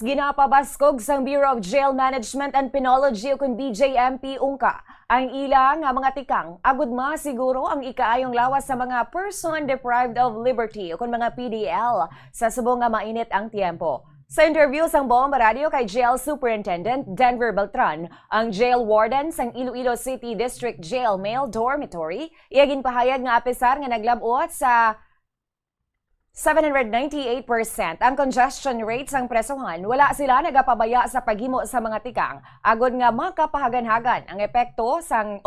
ginapabaskog sang Bureau of Jail Management and Penology o kung BJMP ungka ang ilang nga mga tikang agud siguro ang ikaayong lawas sa mga person deprived of liberty o kung mga PDL sa subong nga mainit ang tiempo. Sa interview sang Bomba Radio kay Jail Superintendent Denver Beltran, ang jail warden sang Iloilo City District Jail Male Dormitory, iyagin pahayag nga apisar nga naglabot sa 798% ang congestion rate sang presohan, wala sila nagapabaya sa paghimo sa mga tikang agod nga makapahagan-hagan ang epekto sang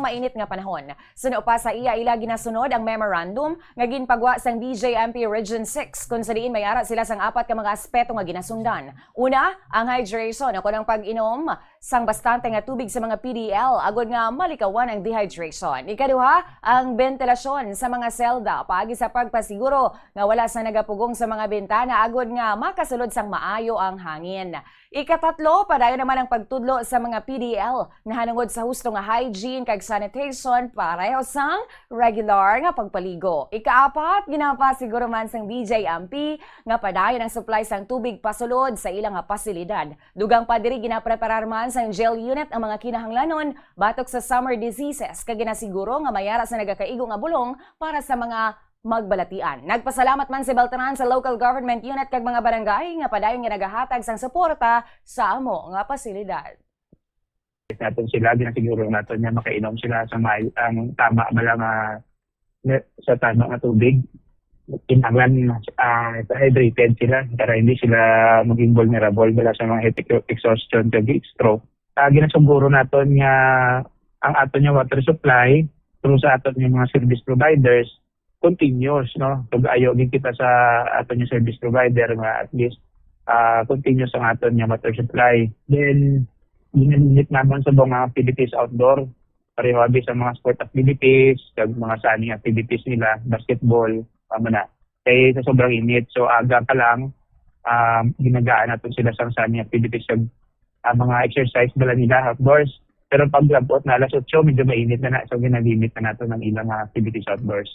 mainit nga panahon. Suno pa sa iya ila ginasunod ang memorandum nga ginpagwa sang BJMP Region 6 kung sadiin may ara sila sang apat ka mga aspeto nga ginasundan. Una, ang hydration o ang pag-inom sang bastante nga tubig sa mga PDL agod nga malikawan ang dehydration. Ikaduha, ang ventilasyon sa mga selda paagi sa pagpasiguro nga wala sa nagapugong sa mga bintana agod nga makasulod sang maayo ang hangin. Ikatatlo, padayon naman ang pagtudlo sa mga PDL na hanungod sa husto nga hygiene kag sanitation pareho sang regular nga pagpaligo. Ikaapat, ginapasiguro man sang BJMP nga padayon ang supply sang tubig pasulod sa ilang nga pasilidad. Dugang pa diri ginapreparar man sang jail unit ang mga kinahanglanon batok sa summer diseases kag ginasiguro nga mayara sa nagakaigo nga bulong para sa mga magbalatian. Nagpasalamat man si Beltran sa local government unit kag mga barangay nga padayon nga nagahatag sang suporta sa amo nga pasilidad. Natin sila, ginasiguro natin niya makainom sila sa ang tama bala nga sa tama nga tubig. Kinahanglan hydrated sila para hindi sila maging vulnerable bala sa mga exhaustion kag stroke. Ginasiguro natin nga ang aton nga water supply through sa aton nga mga service providers continuous, no? Tugayo din kita sa aton yung service provider nga at least continuous ang aton yung water supply. Then, ginamit naman sa mga activities outdoor, pareho sa mga sport activities, kag mga sunning activities nila, basketball, na. Kaya sa sobrang init. So, aga pa lang, ginagaan natin sila sa sunning activities, kag mga exercise bala nila outdoors. Pero pag labot na alas 8, medyo mainit na na. So, ginalimit na natin ng ilang activities outdoors.